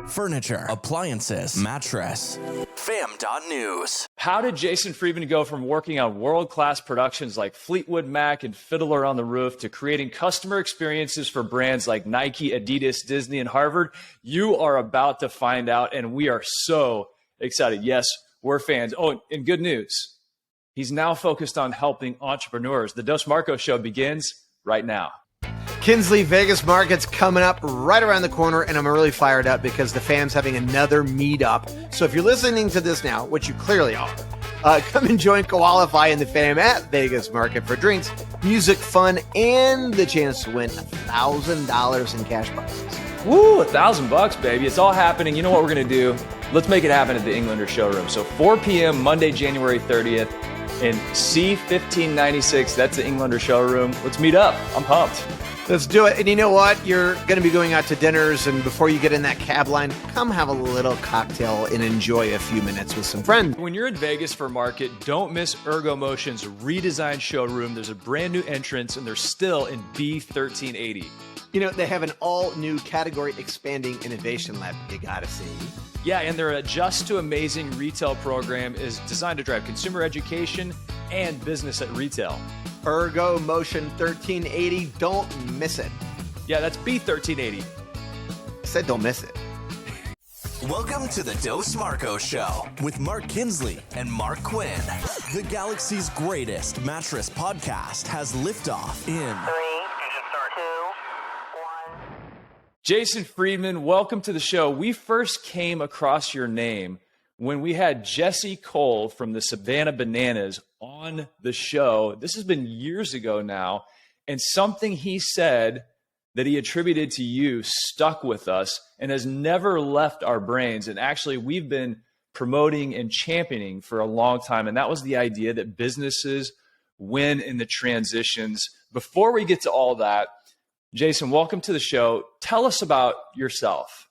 furniture, appliances, mattress. Fam.news. How did Jason Friedman go from working on world-class productions like Fleetwood Mac and Fiddler on the Roof to creating customer experiences for brands like Nike, Adidas, Disney, and Harvard? You are about to find out, and we are so excited. Yes, we're fans. Oh, and good news. He's now focused on helping entrepreneurs. The Dos Marcos Show begins right now. Kinsley Vegas Market's coming up right around the corner, and I'm really fired up because the fam's having another meetup. So if you're listening to this now, which you clearly are, come and join Koalify and the fam at Vegas Market for drinks, music, fun, and the chance to win $1,000 in cash prizes. Woo, $1,000, baby. It's all happening. You know what we're going to do? Let's make it happen at the Englander Showroom. So 4 p.m. Monday, January 30th in C1596. That's the Englander Showroom. Let's meet up. I'm pumped. Let's do it. And you know what? You're going to be going out to dinners, and before you get in that cab line, come have a little cocktail and enjoy a few minutes with some friends. When you're in Vegas for Market, don't miss Ergo Motion's redesigned showroom. There's a brand new entrance, and they're still in B1380. You know, they have an all-new category expanding innovation lab you got to see. Yeah, and their Just to Amazing retail program is designed to drive consumer education and business at retail. Ergo Motion 1380, don't miss it. Yeah, that's B1380. I said don't miss it. Welcome to the Dos Marcos Show with Mark Kinsley and Mark Quinn. The galaxy's greatest mattress podcast has liftoff in 3, engine start 2, 1. Jason Friedman, welcome to the show. We first came across your name when we had Jesse Cole from the Savannah Bananas on the show. This has been years ago now, and something he said that he attributed to you stuck with us and has never left our brains. And actually, we've been promoting and championing for a long time, and that was the idea that businesses win in the transitions. Before we get to all that, Jason, welcome to the show. Tell us about yourself.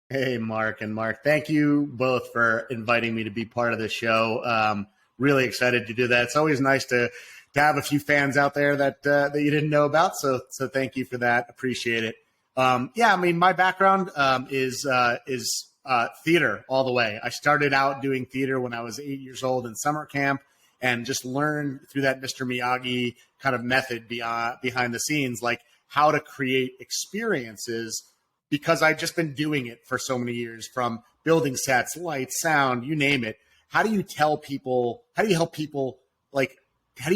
Hey, Mark and Mark. Thank you both for inviting me to be part of the show. Really excited to do that. It's always nice to have a few fans out there that you didn't know about. So thank you for that. Appreciate it. Yeah, I mean, my background is theater all the way. I started out doing theater when I was 8 years old in summer camp and just learned through that Mr. Miyagi kind of method behind the scenes, like how to create experiences, because I've just been doing it for so many years, from building sets, lights, sound, you name it. How do you help people, how do you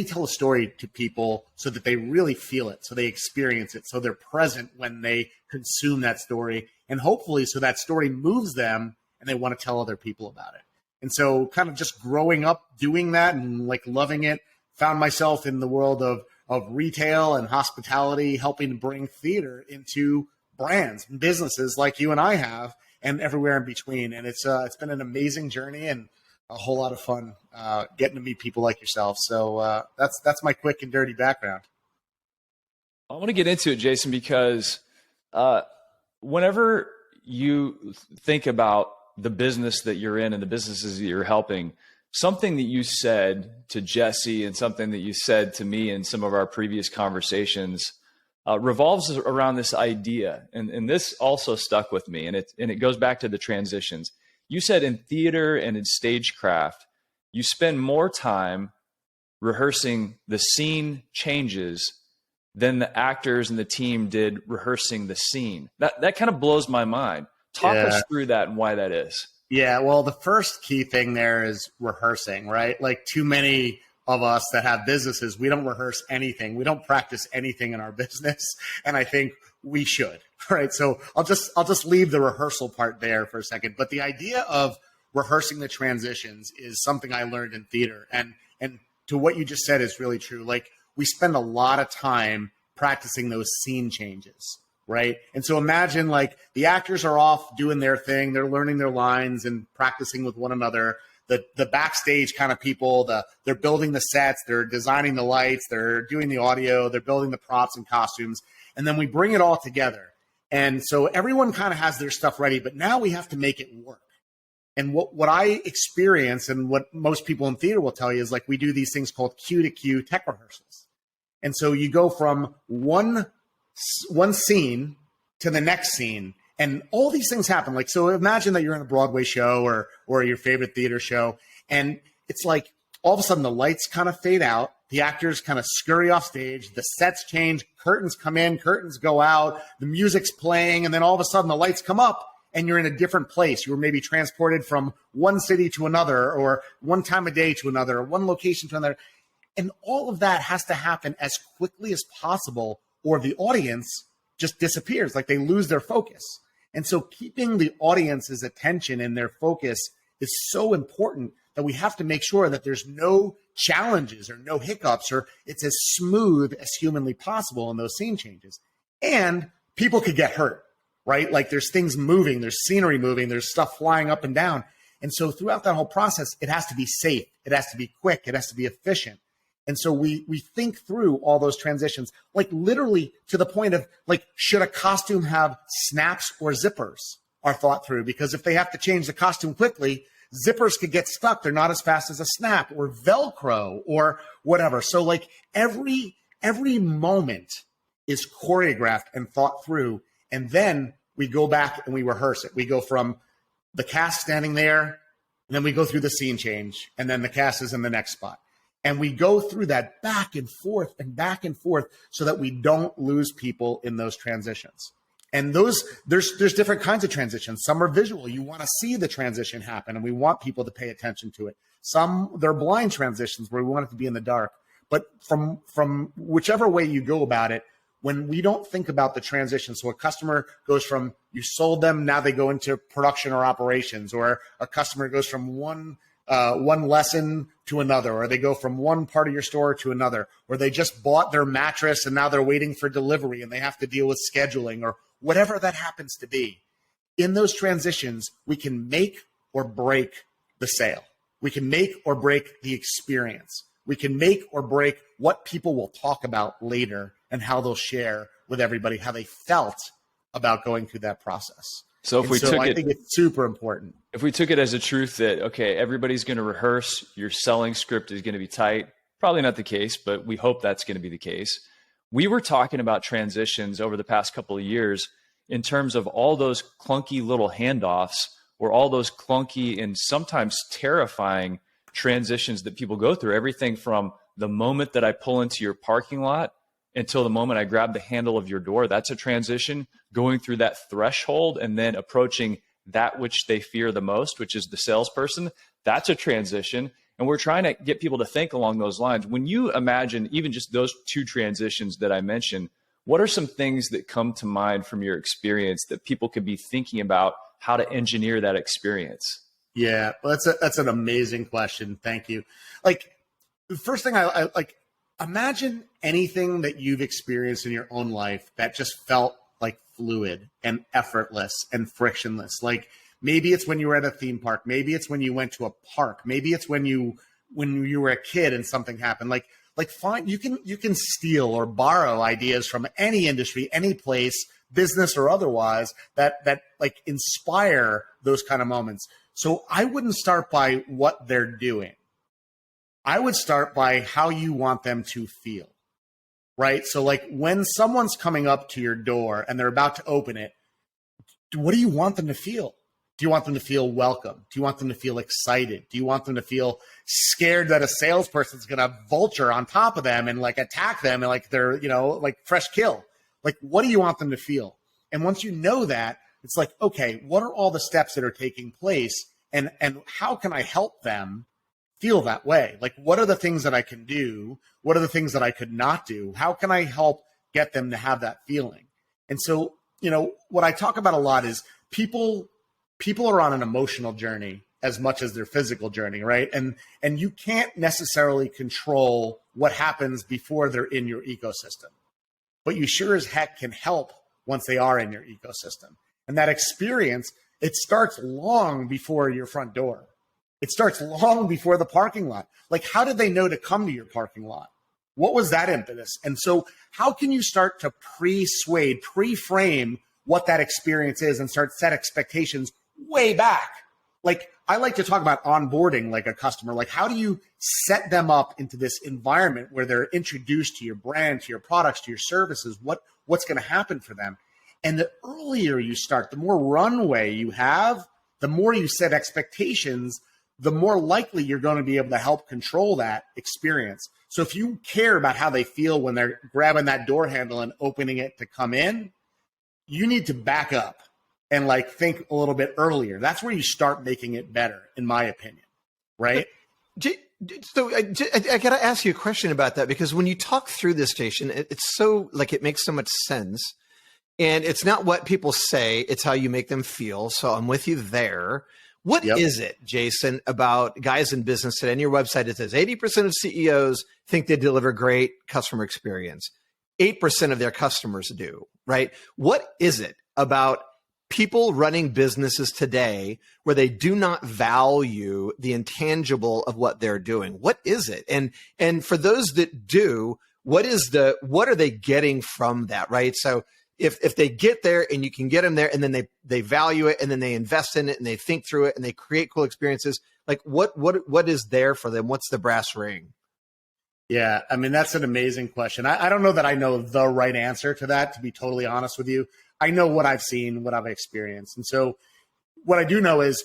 tell a story to people so that they really feel it, so they experience it, so they're present when they consume that story, and hopefully so that story moves them and they want to tell other people about it. And so kind of just growing up doing that and like loving it, found myself in the world of retail and hospitality, helping to bring theater into brands and businesses like you and I have, and everywhere in between. And it's been an amazing journey and a whole lot of fun getting to meet people like yourself. So that's my quick and dirty background. I want to get into it, Jason, because whenever you think about the business that you're in and the businesses that you're helping, something that you said to Jesse and something that you said to me in some of our previous conversations revolves around this idea. And this also stuck with me, and it goes back to the transitions. You said in theater and in stagecraft, you spend more time rehearsing the scene changes than the actors and the team did rehearsing the scene. That kind of blows my mind. Talk us through that and why that is. Yeah, well, the first key thing there is rehearsing, right? Like too many of us that have businesses, we don't rehearse anything. We don't practice anything in our business. And I think we should, right? So I'll just leave the rehearsal part there for a second. But the idea of rehearsing the transitions is something I learned in theater. And to what you just said is really true. Like we spend a lot of time practicing those scene changes, right? And so imagine like the actors are off doing their thing. They're learning their lines and practicing with one another. The backstage kind of people, they're building the sets, they're designing the lights, they're doing the audio, they're building the props and costumes. And then we bring it all together. And so everyone kind of has their stuff ready, but now we have to make it work. And what I experience and what most people in theater will tell you is like we do these things called cue to cue tech rehearsals. And so you go from one scene to the next scene, And all these things happen. Like, so imagine that you're in a Broadway show or your favorite theater show. And it's like all of a sudden the lights kind of fade out. The actors kind of scurry off stage. The sets change. Curtains come in. Curtains go out. The music's playing. And then all of a sudden the lights come up and you're in a different place. You were maybe transported from one city to another, or one time of day to another, or one location to another. And all of that has to happen as quickly as possible, or the audience just disappears, like they lose their focus. And so keeping the audience's attention and their focus is so important that we have to make sure that there's no challenges or no hiccups, or it's as smooth as humanly possible in those scene changes. And people could get hurt, right? Like there's things moving, there's scenery moving, there's stuff flying up and down. And so throughout that whole process, it has to be safe, it has to be quick, it has to be efficient. And so we think through all those transitions, like literally to the point of like, should a costume have snaps or zippers are thought through, because if they have to change the costume quickly, zippers could get stuck. They're not as fast as a snap, or Velcro or whatever. So like every moment is choreographed and thought through. And then we go back and we rehearse it. We go from the cast standing there, and then we go through the scene change, and then the cast is in the next spot. And we go through that back and forth so that we don't lose people in those transitions. And there's different kinds of transitions. Some are visual. You want to see the transition happen, and we want people to pay attention to it. Some, they're blind transitions where we want it to be in the dark. But from whichever way you go about it, when we don't think about the transition, so a customer goes from you sold them, now they go into production or operations, or a customer goes from one lesson to another, or they go from one part of your store to another, or they just bought their mattress and now they're waiting for delivery and they have to deal with scheduling, or whatever that happens to be. In those transitions, we can make or break the sale. We can make or break the experience. We can make or break what people will talk about later and how they'll share with everybody how they felt about going through that process. So if we took I it, think it's super important. If we took it as a truth that, okay, everybody's going to rehearse, your selling script is going to be tight, probably not the case, but we hope that's going to be the case. We were talking about transitions over the past couple of years in terms of all those clunky little handoffs, or all those clunky and sometimes terrifying transitions that people go through. Everything from the moment that I pull into your parking lot until the moment I grab the handle of your door, that's a transition. Going through that threshold and then approaching that which they fear the most, which is the salesperson, that's a transition. And we're trying to get people to think along those lines. When you imagine even just those two transitions that I mentioned, what are some things that come to mind from your experience that people could be thinking about how to engineer that experience? Yeah, well, that's an amazing question. Thank you. Like, the first thing I like, imagine anything that you've experienced in your own life that just felt like fluid and effortless and frictionless. Like maybe it's when you were at a theme park. Maybe it's when you went to a park. Maybe it's when you were a kid and something happened. Like fine, you can steal or borrow ideas from any industry, any place, business or otherwise, that like inspire those kind of moments. So I wouldn't start by what they're doing. I would start by how you want them to feel, right? So like when someone's coming up to your door and they're about to open it, what do you want them to feel? Do you want them to feel welcome? Do you want them to feel excited? Do you want them to feel scared that a salesperson's going to vulture on top of them and like attack them and like they're, like fresh kill? Like, what do you want them to feel? And once you know that, it's like, okay, what are all the steps that are taking place, and how can I help them feel that way? Like, what are the things that I can do? What are the things that I could not do? How can I help get them to have that feeling? And so, what I talk about a lot is people are on an emotional journey as much as their physical journey, right? And you can't necessarily control what happens before they're in your ecosystem, but you sure as heck can help once they are in your ecosystem. And that experience, it starts long before your front door. It starts long before the parking lot. Like, how did they know to come to your parking lot? What was that impetus? And so how can you start to pre-frame what that experience is and start set expectations way back? Like, I like to talk about onboarding like a customer. Like, how do you set them up into this environment where they're introduced to your brand, to your products, to your services? What's going to happen for them? And the earlier you start, the more runway you have, the more you set expectations, the more likely you're going to be able to help control that experience. So if you care about how they feel when they're grabbing that door handle and opening it to come in, you need to back up and like think a little bit earlier. That's where you start making it better, in my opinion, right? So I got to ask you a question about that, because when you talk through this, Jason, it's so like it makes so much sense. And it's not what people say, it's how you make them feel. So I'm with you there. What is it, Jason, about guys in business today? On your website, it says 80% of CEOs think they deliver great customer experience. 8% of their customers do, right? What is it about people running businesses today where they do not value the intangible of what they're doing? What is it? And for those that do, what are they getting from that, right? So if they get there and you can get them there and then they value it and then they invest in it and they think through it and they create cool experiences, like what is there for them? What's the brass ring? Yeah, I mean, that's an amazing question. I don't know that I know the right answer to that, to be totally honest with you. I know what I've seen, what I've experienced. And so what I do know is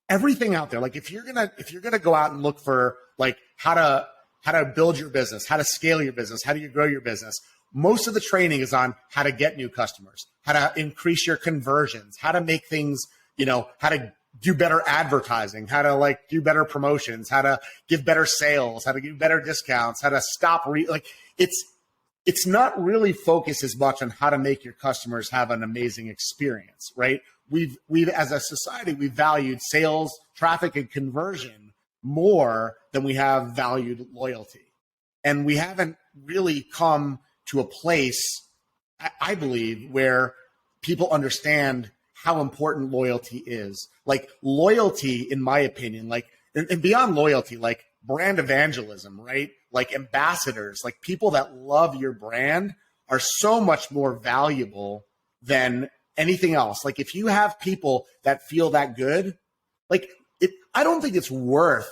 everything out there, like if you're gonna go out and look for like how to build your business, how to scale your business, how do you grow your business, most of the training is on how to get new customers, how to increase your conversions, how to make things, how to do better advertising, how to like do better promotions, how to give better sales, how to give better discounts, how to stop it's not really focused as much on how to make your customers have an amazing experience, right? We've as a society, we've valued sales, traffic, and conversion more than we have valued loyalty. And we haven't really come to a place, I believe, where people understand how important loyalty is. Like loyalty, in my opinion, like, and beyond loyalty, like brand evangelism, right? Like ambassadors, like people that love your brand are so much more valuable than anything else. Like if you have people that feel that good, like I don't think it's worth,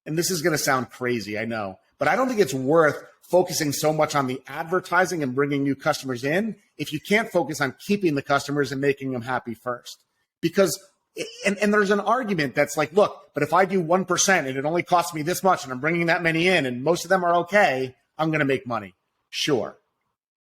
and this is going to sound crazy, I know, but I don't think it's worth focusing so much on the advertising and bringing new customers in if you can't focus on keeping the customers and making them happy first. Because, and there's an argument that's like, look, but if I do 1% and it only costs me this much and I'm bringing that many in and most of them are okay, I'm going to make money. Sure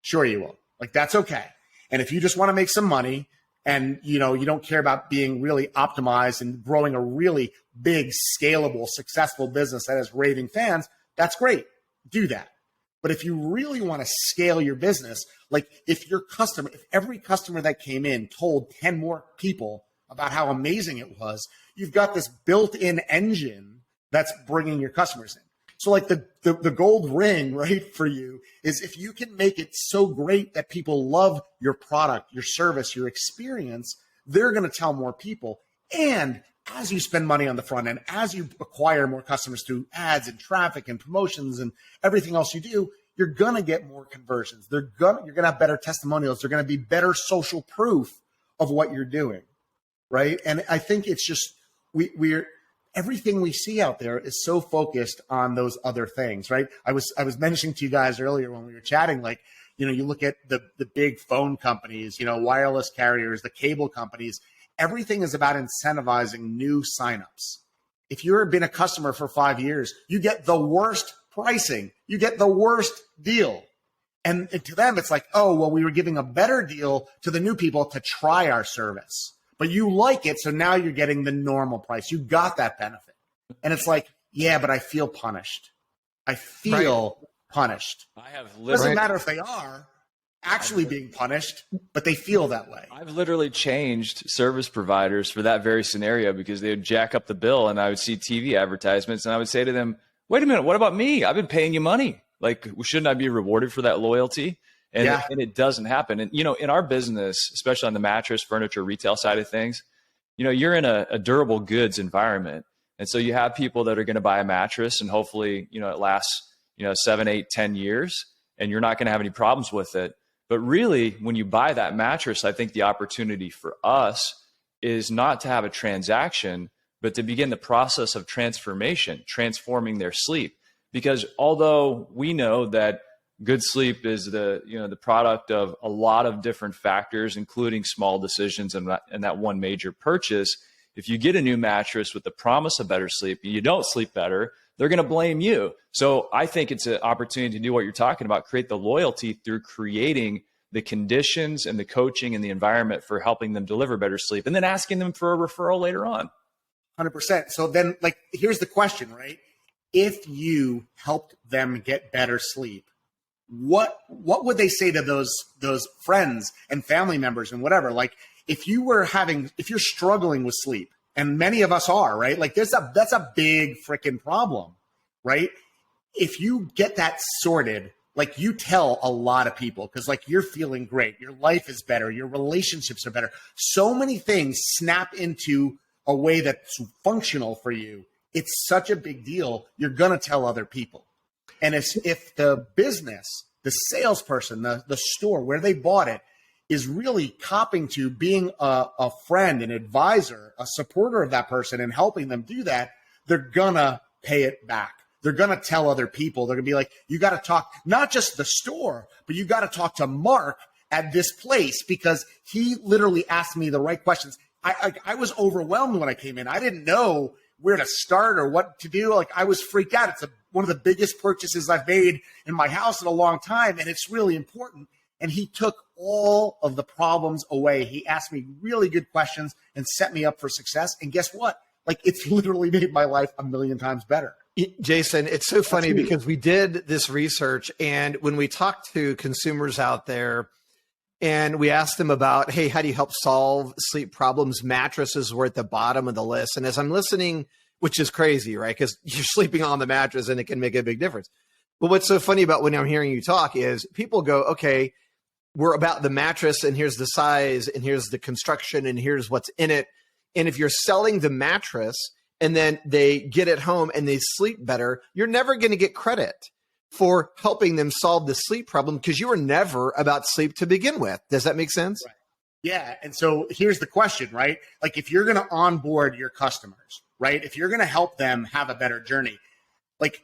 you will. Like that's okay. And if you just want to make some money and you don't care about being really optimized and growing a really big, scalable, successful business that has raving fans, that's great. Do that. But if you really want to scale your business, like if every customer that came in told 10 more people about how amazing it was, you've got this built-in engine that's bringing your customers in. So like the gold ring, right, for you is if you can make it so great that people love your product, your service, your experience, they're going to tell more people. And as you spend money on the front end, as you acquire more customers through ads and traffic and promotions and everything else you do, you're going to get more conversions. You're going to have better testimonials. They're going to be better social proof of what you're doing, right? And I think it's just we're everything we see out there is so focused on those other things, right? I was mentioning to you guys earlier when we were chatting, like, you look at the big phone companies, wireless carriers, the cable companies. Everything is about incentivizing new signups. If you've been a customer for 5 years, you get the worst pricing. You get the worst deal. And to them, it's like, oh, well, we were giving a better deal to the new people to try our service. But you like it, so now you're getting the normal price. You got that benefit. And it's like, yeah, but I feel punished. I feel punished. Doesn't matter if they are actually being punished, but they feel that way. I've literally changed service providers for that very scenario because they would jack up the bill and I would see TV advertisements and I would say to them, wait a minute, what about me? I've been paying you money. Like, shouldn't I be rewarded for that loyalty? And, and it doesn't happen. And, in our business, especially on the mattress, furniture, retail side of things, you're in a durable goods environment. And so you have people that are going to buy a mattress and hopefully, it lasts, 7, 8, 10 years and you're not going to have any problems with it. But really, when you buy that mattress, I think the opportunity for us is not to have a transaction, but to begin the process of transformation, transforming their sleep. Because although we know that good sleep is the product of a lot of different factors, including small decisions and that one major purchase. If you get a new mattress with the promise of better sleep, and you don't sleep better, they're going to blame you. So I think it's an opportunity to do what you're talking about, create the loyalty through creating the conditions and the coaching and the environment for helping them deliver better sleep, and then asking them for a referral later on. 100%. So then, like, here's the question, right? If you helped them get better sleep, what would they say to those friends and family members and whatever? Like, if you're struggling with sleep, and many of us are, right? Like, that's a big freaking problem, right? If you get that sorted, like, you tell a lot of people, because, like, you're feeling great, your life is better, your relationships are better. So many things snap into a way that's functional for you. It's such a big deal. You're going to tell other people. And if the business, the salesperson, the store where they bought it is really copping to being a friend, an advisor, a supporter of that person and helping them do that, they're going to pay it back. They're going to tell other people. They're going to be like, you got to talk, not just the store, but you got to talk to Mark at this place, because he literally asked me the right questions. I was overwhelmed when I came in. I didn't know where to start or what to do. Like, I was freaked out. It's one of the biggest purchases I've made in my house in a long time, and it's really important. And he took all of the problems away. He asked me really good questions and set me up for success. And guess what? Like, it's literally made my life a million times better. Jason, it's so funny because we did this research, and when we talked to consumers out there and we asked them about, hey, how do you help solve sleep problems? Mattresses were at the bottom of the list. And as I'm listening, which is crazy, right? Because you're sleeping on the mattress and it can make a big difference. But what's so funny about when I'm hearing you talk is people go, okay, we're about the mattress, and here's the size, and here's the construction, and here's what's in it. And if you're selling the mattress and then they get it home and they sleep better, you're never going to get credit for helping them solve the sleep problem, because you were never about sleep to begin with. Does that make sense? Right. Yeah. And so here's the question, right? Like, if you're going to onboard your customers, right? If you're going to help them have a better journey, like,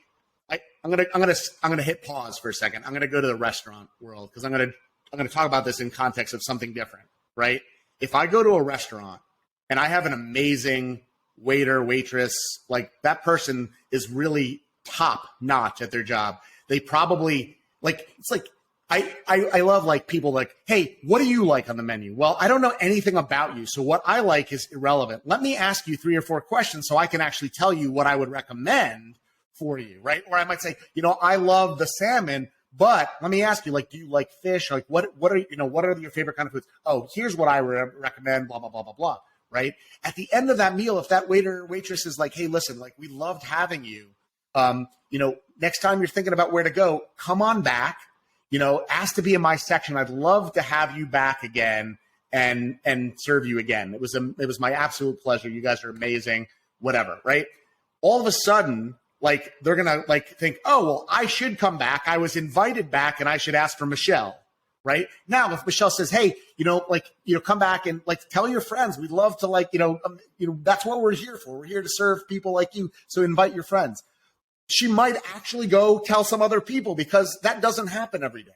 I'm going to hit pause for a second. I'm going to go to the restaurant world, because I'm going to talk about this in context of something different, right? If I go to a restaurant and I have an amazing waiter, waitress, like, that person is really top notch at their job. They probably, like, it's like, I love, like, people like, hey, what do you like on the menu? Well, I don't know anything about you, so what I like is irrelevant. Let me ask you 3 or 4 questions so I can actually tell you what I would recommend for you, right? Or I might say, I love the salmon, but let me ask you, like, do you like fish? Like, what are your favorite kind of foods? Oh, here's what I recommend, blah, blah, blah, blah, blah, right? At the end of that meal, if that waiter or waitress is like, hey, listen, like, we loved having you. Next time you're thinking about where to go, come on back, ask to be in my section. I'd love to have you back again and serve you again. It was my absolute pleasure. You guys are amazing, whatever, right? All of a sudden, like, they're going to, like, think, oh, well, I should come back. I was invited back and I should ask for Michelle, right? Now, if Michelle says, hey, come back and, like, tell your friends, we'd love to, like, that's what we're here for. We're here to serve people like you. So invite your friends. She might actually go tell some other people, because that doesn't happen every day.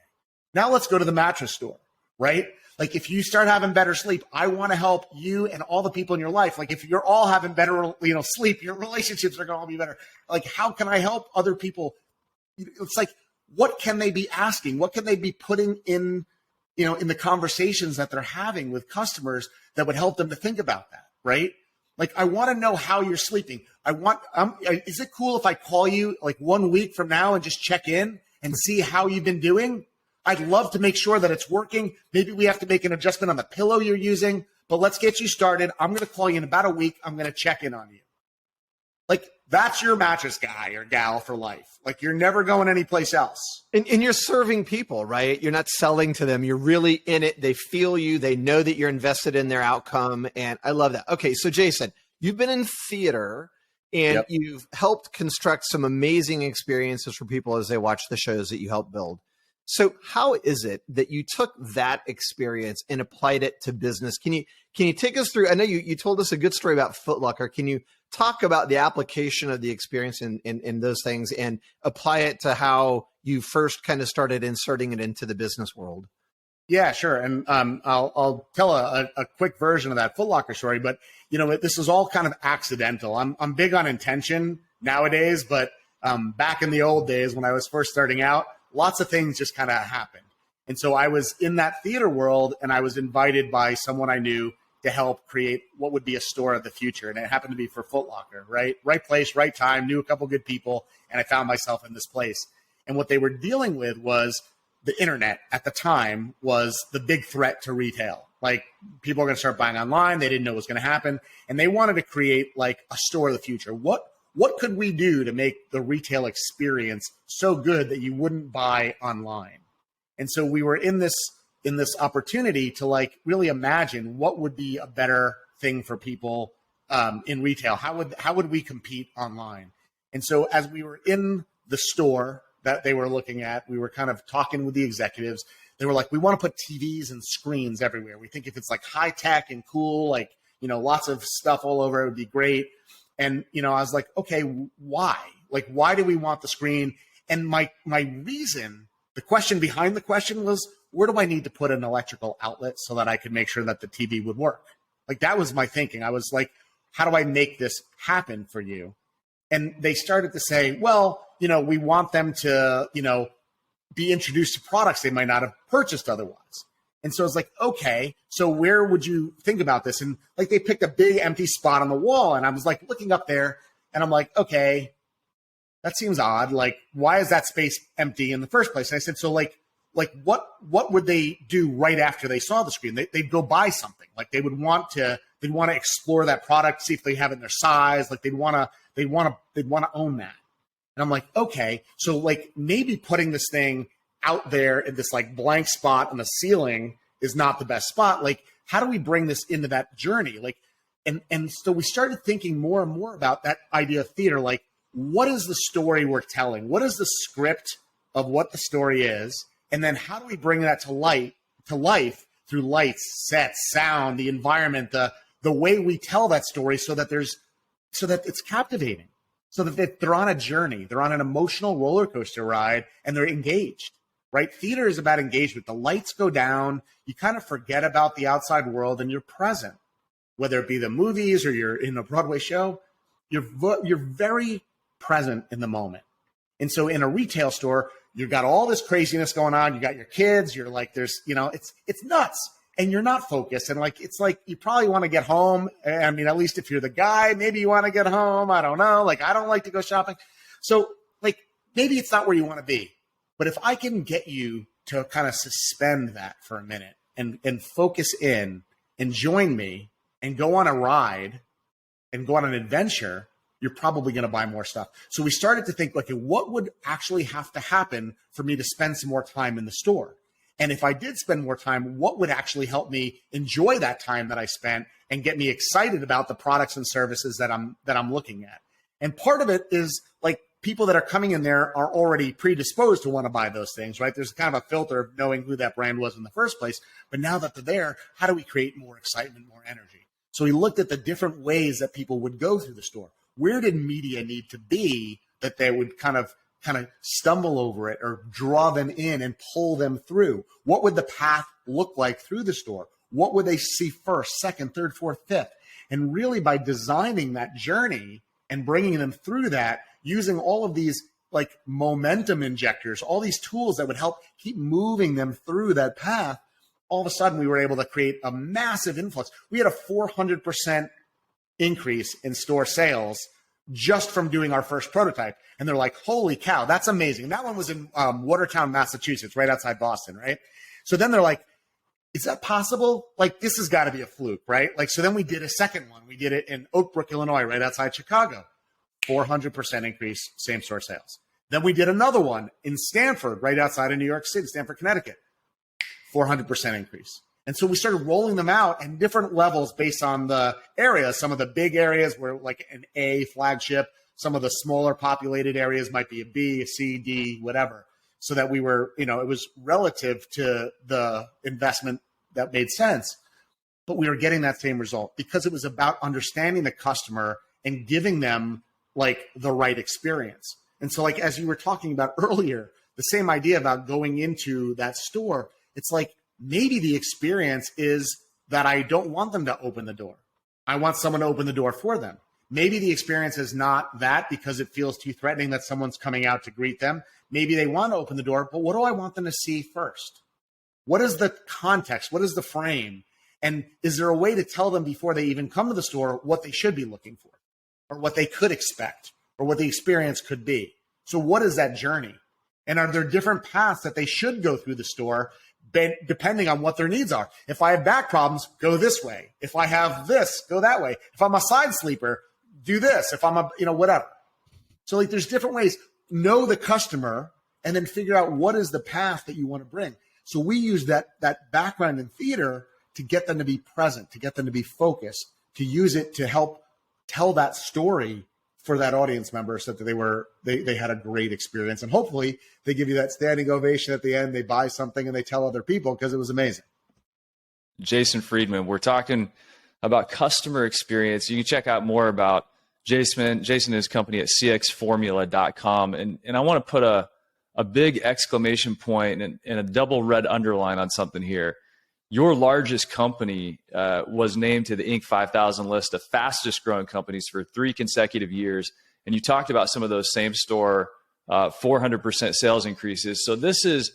Now let's go to the mattress store, right? Like, if you start having better sleep, I want to help you and all the people in your life. Like, if you're all having better, sleep, your relationships are going to all be better. Like, how can I help other people? It's like, what can they be asking? What can they be putting in, in the conversations that they're having with customers that would help them to think about that, right? Like, I want to know how you're sleeping. Is it cool if I call you, like, 1 week from now and just check in and see how you've been doing? I'd love to make sure that it's working. Maybe we have to make an adjustment on the pillow you're using, but let's get you started. I'm going to call you in about a week. I'm going to check in on you. Like, that's your mattress guy or gal for life. Like, you're never going anyplace else. And you're serving people, right? You're not selling to them. You're really in it. They feel you. They know that you're invested in their outcome. And I love that. Okay. So Jason, you've been in theater and you've helped construct some amazing experiences for people as they watch the shows that you help build. So how is it that you took that experience and applied it to business? Can you take us through? I know you told us a good story about Foot Locker. Can you talk about the application of the experience in those things and apply it to how you first kind of started inserting it into the business world. Yeah, sure. And I'll tell a quick version of that Foot Locker story, but this is all kind of accidental. I'm big on intention nowadays, but back in the old days when I was first starting out, lots of things just kind of happened. And so I was in that theater world, and I was invited by someone I knew to help create what would be a store of the future. And it happened to be for Foot Locker, right? Right place, right time, knew a couple good people, and I found myself in this place. And what they were dealing with was the internet at the time was the big threat to retail. Like, people are going to start buying online. They didn't know what was going to happen. And they wanted to create like a store of the future. What could we do to make the retail experience so good that you wouldn't buy online? And so we were in this opportunity to like really imagine what would be a better thing for people in retail. How would we compete online? And so as we were in the store that they were looking at, we were kind of talking with the executives. They were like, we want to put TVs and screens everywhere. We think if it's like high tech and cool, like, lots of stuff all over, it would be great. And, I was like, okay, why? Like, why do we want the screen? And my reason, the question behind the question was, where do I need to put an electrical outlet so that I could make sure that the TV would work? Like, that was my thinking. I was like, how do I make this happen for you? And they started to say, well, we want them to, be introduced to products they might not have purchased otherwise. And so I was like, okay, so where would you think about this? And like, they picked a big empty spot on the wall. And I was like looking up there and I'm like, okay, that seems odd. Like, why is that space empty in the first place? And I said, so like what would they do right after they saw the screen? They'd go buy something. Like, they'd want to explore that product, see if they have it in their size. Like, they'd want to own that. And I'm like, okay, so like maybe putting this thing out there in this like blank spot on the ceiling is not the best spot. Like, how do we bring this into that journey? Like, and so we started thinking more and more about that idea of theater. Like, what is the story we're telling? What is the script of what the story is? And then how do we bring that to life through lights, sets, sound, the environment, the way we tell that story so that it's captivating. So that they're on a journey, they're on an emotional roller coaster ride, and they're engaged, right? Theater is about engagement. The lights go down, you kind of forget about the outside world, and you're present. Whether it be the movies or you're in a Broadway show, you're very present in the moment. And so in a retail store, you've got all this craziness going on. You got your kids. You're like, there's, it's nuts. And you're not focused. And like, it's like, you probably want to get home. I mean, at least if you're the guy, maybe you want to get home. I don't know. Like, I don't like to go shopping. So like, maybe it's not where you want to be, but if I can get you to kind of suspend that for a minute and focus in and join me and go on a ride and go on an adventure, you're probably going to buy more stuff. So we started to think, like, what would actually have to happen for me to spend some more time in the store? And if I did spend more time, what would actually help me enjoy that time that I spent and get me excited about the products and services that I'm looking at? And part of it is like, people that are coming in there are already predisposed to want to buy those things, right? There's kind of a filter of knowing who that brand was in the first place. But now that they're there, how do we create more excitement, more energy? So we looked at the different ways that people would go through the store. Where did media need to be that they would kind of stumble over it or draw them in and pull them through? What would the path look like through the store? What would they see first, second, third, fourth, fifth? And really, by designing that journey and bringing them through that, using all of these like momentum injectors, all these tools that would help keep moving them through that path, all of a sudden we were able to create a massive influx. We had a 400% increase in store sales just from doing our first prototype. And they're like, holy cow, that's amazing. That one was in Watertown, Massachusetts, right outside Boston, right? So then they're like, is that possible? Like, this has got to be a fluke, right? Like, so then we did a second one. We did it in Oak Brook, Illinois, right outside Chicago. 400% increase, same store sales. Then we did another one in Stamford, right outside of New York City, Stamford, Connecticut. 400% increase. And so we started rolling them out at different levels based on the areas. Some of the big areas were like an A flagship. Some of the smaller populated areas might be a B, a C, D, whatever. So that we were, it was relative to the investment that made sense. But we were getting that same result because it was about understanding the customer and giving them like the right experience. And so like, as you were talking about earlier, the same idea about going into that store, it's like, maybe the experience is that I don't want them to open the door. I want someone to open the door for them. Maybe the experience is not that because it feels too threatening that someone's coming out to greet them. Maybe they want to open the door, but what do I want them to see first? What is the context? What is the frame? And is there a way to tell them before they even come to the store what they should be looking for, or what they could expect, or what the experience could be? So what is that journey? And are there different paths that they should go through the store depending on what their needs are? If I have back problems, go this way. If I have this, go that way. If I'm a side sleeper, do this. If I'm a, whatever. So like, there's different ways. Know the customer and then figure out what is the path that you want to bring. So we use that background in theater to get them to be present, to get them to be focused, to use it to help tell that story for that audience member so that they had a great experience. And hopefully they give you that standing ovation at the end. They buy something and they tell other people because it was amazing. Jason Friedman, we're talking about customer experience. You can check out more about Jason and his company at CXFormula.com. And I want to put a big exclamation point and a double red underline on something here. Your largest company was named to the Inc. 5000 list of fastest growing companies for 3 consecutive years. And you talked about some of those same store 400% sales increases. So this is,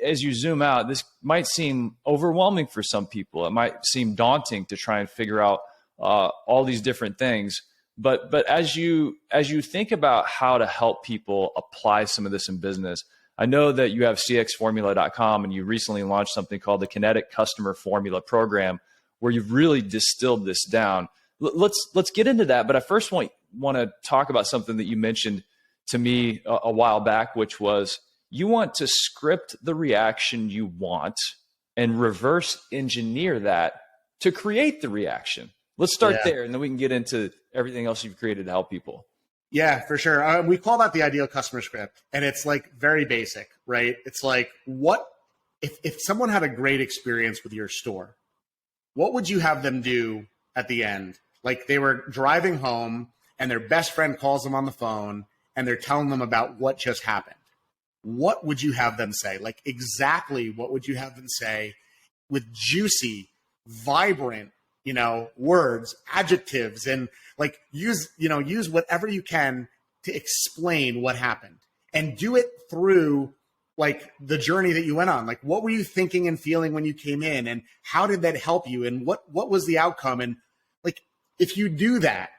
as you zoom out, this might seem overwhelming for some people. It might seem daunting to try and figure out all these different things. But as you think about how to help people apply some of this in business, I know that you have CXFormula.com and you recently launched something called the Kinetic Customer Formula Program, where you've really distilled this down. Let's get into that. But I first want to talk about something that you mentioned to me a while back, which was you want to script the reaction you want and reverse engineer that to create the reaction. Let's start there, and then we can get into everything else you've created to help people. Yeah, for sure. We call that the ideal customer script, and it's like very basic, right? It's like, what if someone had a great experience with your store, what would you have them do at the end? Like they were driving home and their best friend calls them on the phone and they're telling them about what just happened. What would you have them say? Like exactly what would you have them say with juicy, vibrant, words, adjectives, and like use whatever you can to explain what happened, and do it through like the journey that you went on. Like, what were you thinking and feeling when you came in, and how did that help you, and what was the outcome? And like, if you do that,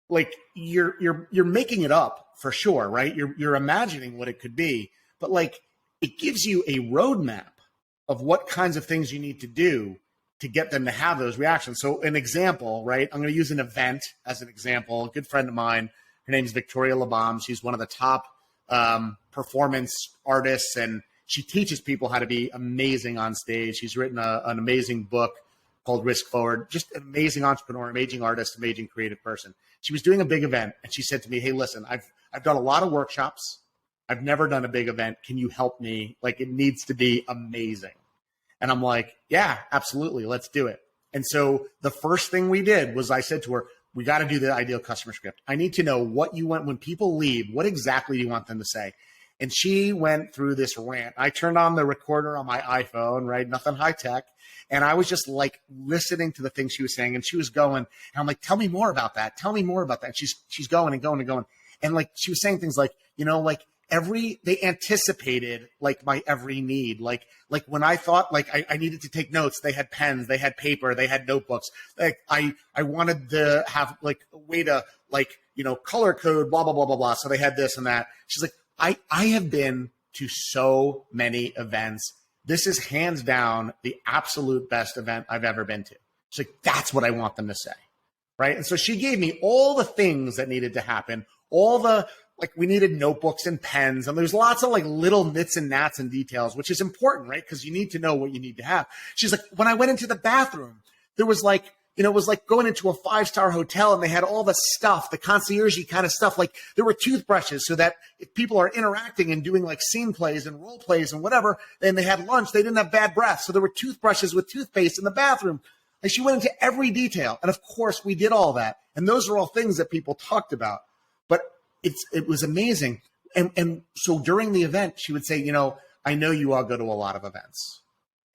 like you're making it up for sure, right? You're imagining what it could be, but like it gives you a roadmap of what kinds of things you need to do to get them to have those reactions. So an example, right? I'm going to use an event as an example. A good friend of mine, her name is Victoria LaBombe. She's one of the top performance artists, and she teaches people how to be amazing on stage. She's written an amazing book called Risk Forward. Just an amazing entrepreneur, amazing artist, amazing creative person. She was doing a big event, and she said to me, "Hey, listen, I've done a lot of workshops. I've never done a big event. Can you help me? Like, it needs to be amazing." And I'm like, yeah, absolutely. Let's do it. And so the first thing we did was I said to her, we got to do the ideal customer script. I need to know what you want when people leave. What exactly do you want them to say? And she went through this rant. I turned on the recorder on my iPhone, right? Nothing high tech. And I was just like listening to the things she was saying, and she was going, and I'm like, tell me more about that. Tell me more about that. And she's going and going and going. And like, she was saying things like, they anticipated like my every need. Like when I thought like I needed to take notes, they had pens, they had paper, they had notebooks. Like I wanted to have like a way to like, color code, blah, blah, blah, blah, blah. So they had this and that. She's like, I have been to so many events. This is hands down the absolute best event I've ever been to. She's like, that's what I want them to say. Right. And so she gave me all the things that needed to happen, all the, like we needed notebooks and pens, and there's lots of like little nits and gnats and details, which is important, right? Because you need to know what you need to have. She's like, when I went into the bathroom, there was like, it was like going into a 5-star hotel, and they had all the stuff, the concierge-y kind of stuff. Like there were toothbrushes so that if people are interacting and doing like scene plays and role plays and whatever, and they had lunch, they didn't have bad breath. So there were toothbrushes with toothpaste in the bathroom. And she went into every detail. And of course, we did all that. And those are all things that people talked about. But it was amazing. And so during the event, she would say, you know, I know you all go to a lot of events.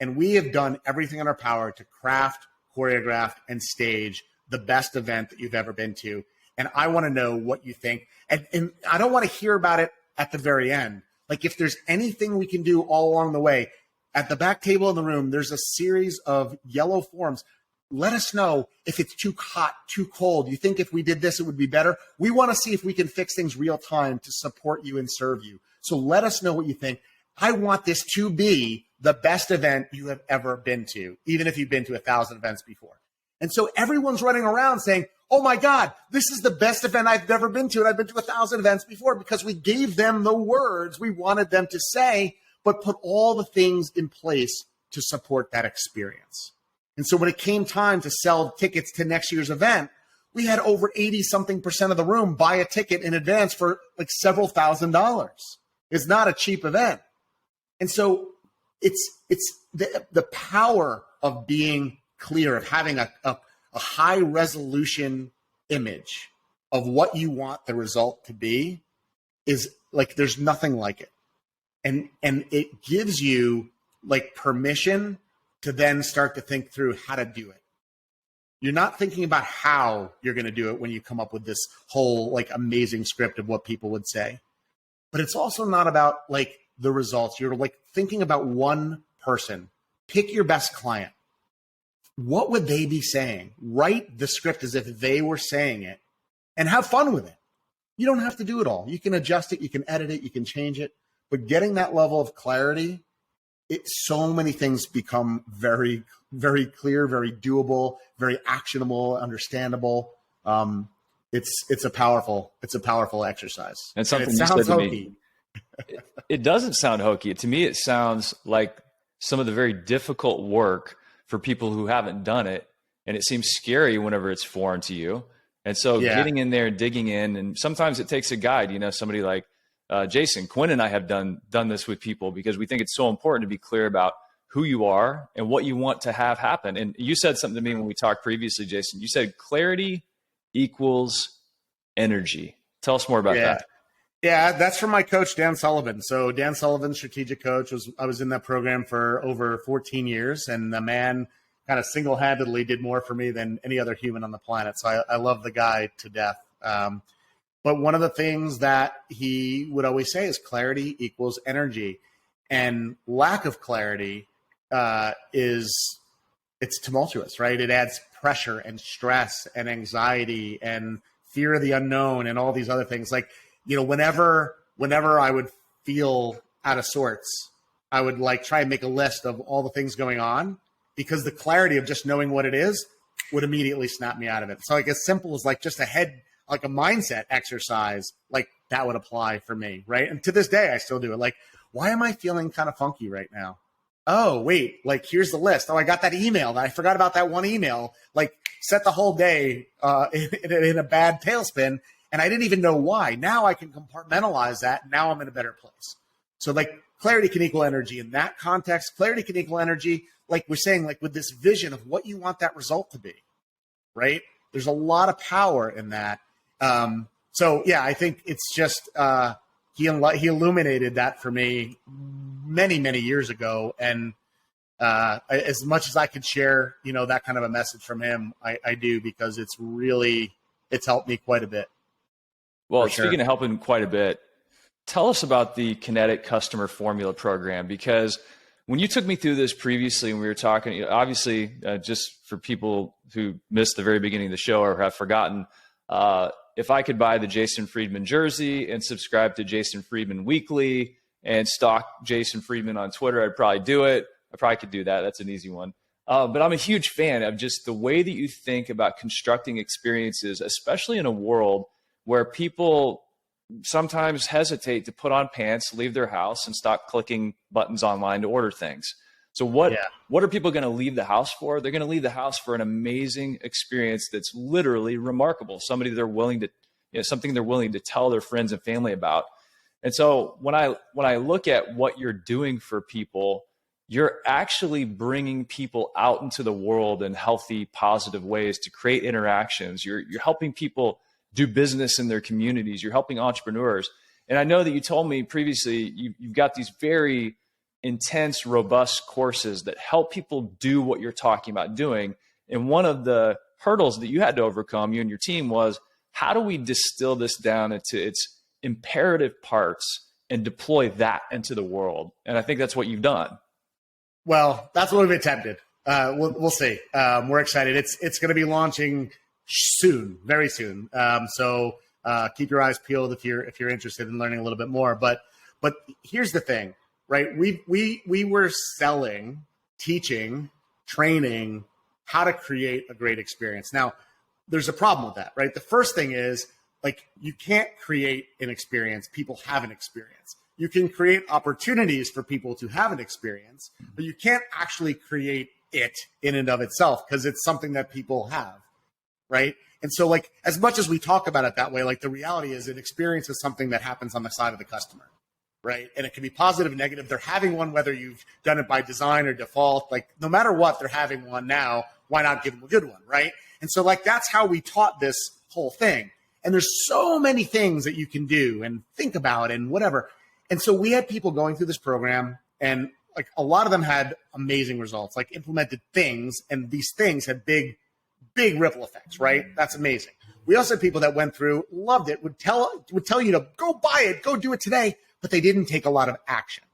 And we have done everything in our power to craft, choreograph, and stage the best event that you've ever been to. And I want to know what you think. And I don't want to hear about it at the very end. Like if there's anything we can do all along the way, at the back table in the room, there's a series of yellow forms. Let us know if it's too hot, too cold. You think if we did this, it would be better? We want to see if we can fix things real time to support you and serve you. So let us know what you think. I want this to be the best event you have ever been to, even if you've been to 1,000 events before. And so everyone's running around saying, oh my God, this is the best event I've ever been to. And I've been to 1,000 events before, because we gave them the words we wanted them to say, but put all the things in place to support that experience. And so when it came time to sell tickets to next year's event, we had over 80-something% of the room buy a ticket in advance for like several $1,000s. It's not a cheap event. And so it's the power of being clear, of having a high resolution image of what you want the result to be, is like, there's nothing like it. And it gives you like permission to then start to think through how to do it. You're not thinking about how you're going to do it when you come up with this whole like amazing script of what people would say. But it's also not about like the results. You're like thinking about one person. Pick your best client. What would they be saying? Write the script as if they were saying it and have fun with it. You don't have to do it all. You can adjust it. You can edit it. You can change it. But getting that level of clarity, so many things become very, very clear, very doable, very actionable, understandable. It's a powerful exercise. And something and it you sounds said to hokey. me, it doesn't sound hokey. To me, it sounds like some of the very difficult work for people who haven't done it. And it seems scary whenever it's foreign to you. And so getting in there and digging in, and sometimes it takes a guide, you know, somebody like Jason, Quinn and I have done this with people, because we think it's so important to be clear about who you are and what you want to have happen. And you said something to me when we talked previously, Jason. You said clarity equals energy. Tell us more about that. Yeah, that's from my coach, Dan Sullivan. So Dan Sullivan, strategic coach, I was in that program for over 14 years, and the man kind of single-handedly did more for me than any other human on the planet. So I love the guy to death. But one of the things that he would always say is clarity equals energy. And lack of clarity it's tumultuous, right? It adds pressure and stress and anxiety and fear of the unknown and all these other things. Like, you know, whenever I would feel out of sorts, I would like try and make a list of all the things going on, because the clarity of just knowing what it is would immediately snap me out of it. So like as simple as like just like a mindset exercise, like that would apply for me, right? And to this day, I still do it. Like, why am I feeling kind of funky right now? Oh, wait, like here's the list. Oh, I got that email. I forgot about that one email. Like set the whole day in a bad tailspin, and I didn't even know why. Now I can compartmentalize that. Now I'm in a better place. So like clarity can equal energy in that context. Clarity can equal energy, like we're saying, like with this vision of what you want that result to be, right? There's a lot of power in that. So yeah, I think it's just he illuminated that for me many, many years ago. And as much as I could share, you know, that kind of a message from him, I do, because it's helped me quite a bit. Well, speaking of helping quite a bit, tell us about the Kinetic Customer Formula program, because when you took me through this previously, when we were talking, obviously, just for people who missed the very beginning of the show or have forgotten, if I could buy the Jason Friedman jersey and subscribe to Jason Friedman Weekly and stalk Jason Friedman on Twitter, I'd probably do it. I probably could do that. That's an easy one. But I'm a huge fan of just the way that you think about constructing experiences, especially in a world where people sometimes hesitate to put on pants, leave their house, and stop clicking buttons online to order things. So what are people going to leave the house for? They're going to leave the house for an amazing experience that's literally remarkable. Something they're willing to tell their friends and family about. And so when I look at what you're doing for people, you're actually bringing people out into the world in healthy, positive ways to create interactions. You're helping people do business in their communities. You're helping entrepreneurs. And I know that you told me previously, you've got these very intense, robust courses that help people do what you're talking about doing. And one of the hurdles that you had to overcome, you and your team, was how do we distill this down into its imperative parts and deploy that into the world? And I think that's what you've done. Well, that's what we've attempted. We'll see. We're excited. It's going to be launching soon, very soon. So keep your eyes peeled if you're interested in learning a little bit more. But here's the thing, right? We were selling, teaching, training how to create a great experience. Now, there's a problem with that, right? The first thing is, like, you can't create an experience. People have an experience. You can create opportunities for people to have an experience, but you can't actually create it in and of itself because it's something that people have, right? And so, like, as much as we talk about it that way, like, the reality is an experience is something that happens on the side of the customer, right? And it can be positive, negative. They're having one, whether you've done it by design or default. Like, no matter what, they're having one now. Why not give them a good one, right? And so, like, that's how we taught this whole thing. And there's so many things that you can do and think about and whatever. And so we had people going through this program, and like a lot of them had amazing results, like implemented things, and these things had big ripple effects, right? That's amazing. We also had people that went through, loved it, would tell you to go buy it, go do it today, but they didn't take a lot of action.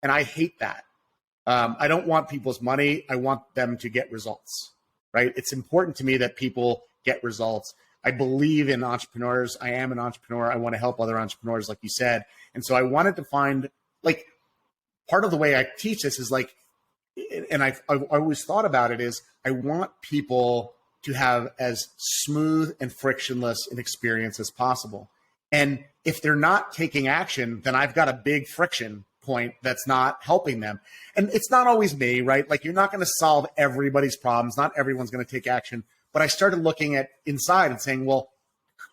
And I hate that. I don't want people's money. I want them to get results, right? It's important to me that people get results. I believe in entrepreneurs. I am an entrepreneur. I want to help other entrepreneurs, like you said. And so I wanted to find, like, part of the way I teach this is like, and I've always thought about it is, I want people to have as smooth and frictionless an experience as possible. And if they're not taking action, then I've got a big friction point that's not helping them. And it's not always me, right? Like, you're not going to solve everybody's problems. Not everyone's going to take action. But I started looking at inside and saying, well,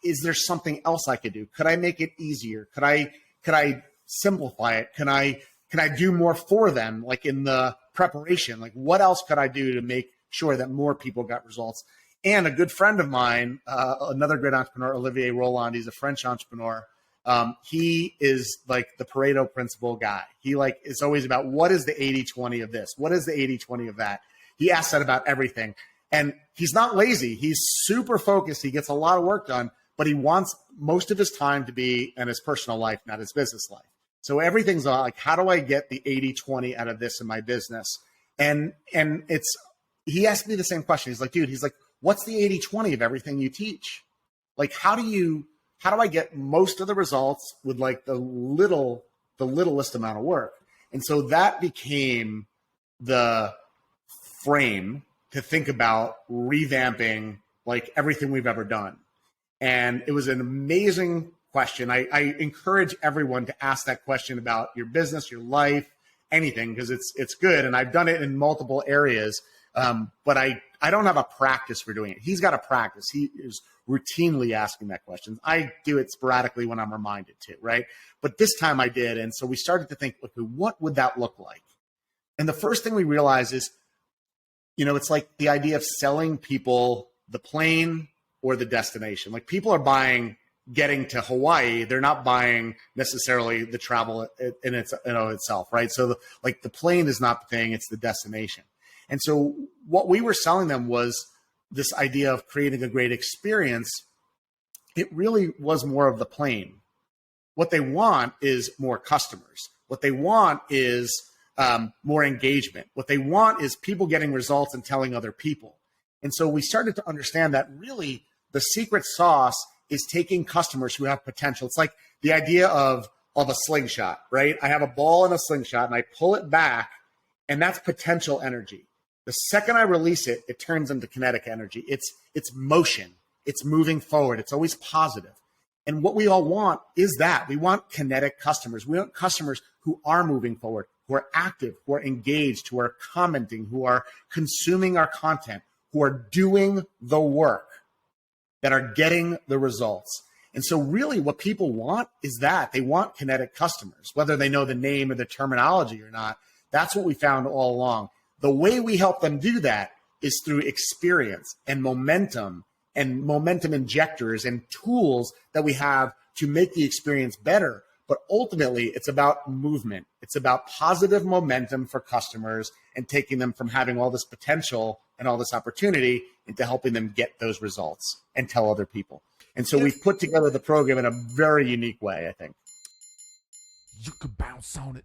is there something else I could do? Could I make it easier? Could I simplify it? Can I do more for them? Like, in the preparation, like, what else could I do to make sure that more people got results? And a good friend of mine, another great entrepreneur, Olivier Roland, he's a French entrepreneur. He is like the Pareto principle guy. He like is always about, what is the 80-20 of this? What is the 80-20 of that? He asks that about everything. And he's not lazy. He's super focused. He gets a lot of work done, but he wants most of his time to be in his personal life, not his business life. So everything's like, how do I get the 80-20 out of this in my business? And he asked me the same question. He's like, dude, what's the 80-20 of everything you teach? Like, how do I get most of the results with like the littlest amount of work? And so that became the frame to think about revamping like everything we've ever done. And it was an amazing question. I encourage everyone to ask that question about your business, your life, anything, because it's good. And I've done it in multiple areas, but I don't have a practice for doing it. He's got a practice. He is routinely asking that question. I do it sporadically when I'm reminded to, right? But this time I did. And so we started to think, okay, what would that look like? And the first thing we realized is, it's like the idea of selling people the plane or the destination. Like, people are getting to Hawaii. They're not buying necessarily the travel in itself, right? So the plane is not the thing, it's the destination. And so what we were selling them was this idea of creating a great experience. It really was more of the plane. What they want is more customers. What they want is more engagement. What they want is people getting results and telling other people. And so we started to understand that really the secret sauce is taking customers who have potential. It's like the idea of a slingshot, right? I have a ball in a slingshot and I pull it back, and that's potential energy. The second I release it, it turns into kinetic energy. It's motion. It's moving forward. It's always positive. And what we all want is that. We want kinetic customers. We want customers who are moving forward, who are active, who are engaged, who are commenting, who are consuming our content, who are doing the work, that are getting the results. And so really what people want is that. They want kinetic customers, whether they know the name or the terminology or not. That's what we found all along. The way we help them do that is through experience and momentum injectors and tools that we have to make the experience better. But ultimately, it's about movement. It's about positive momentum for customers and taking them from having all this potential and all this opportunity into helping them get those results and tell other people. And so we've put together the program in a very unique way, I think. You could bounce on it.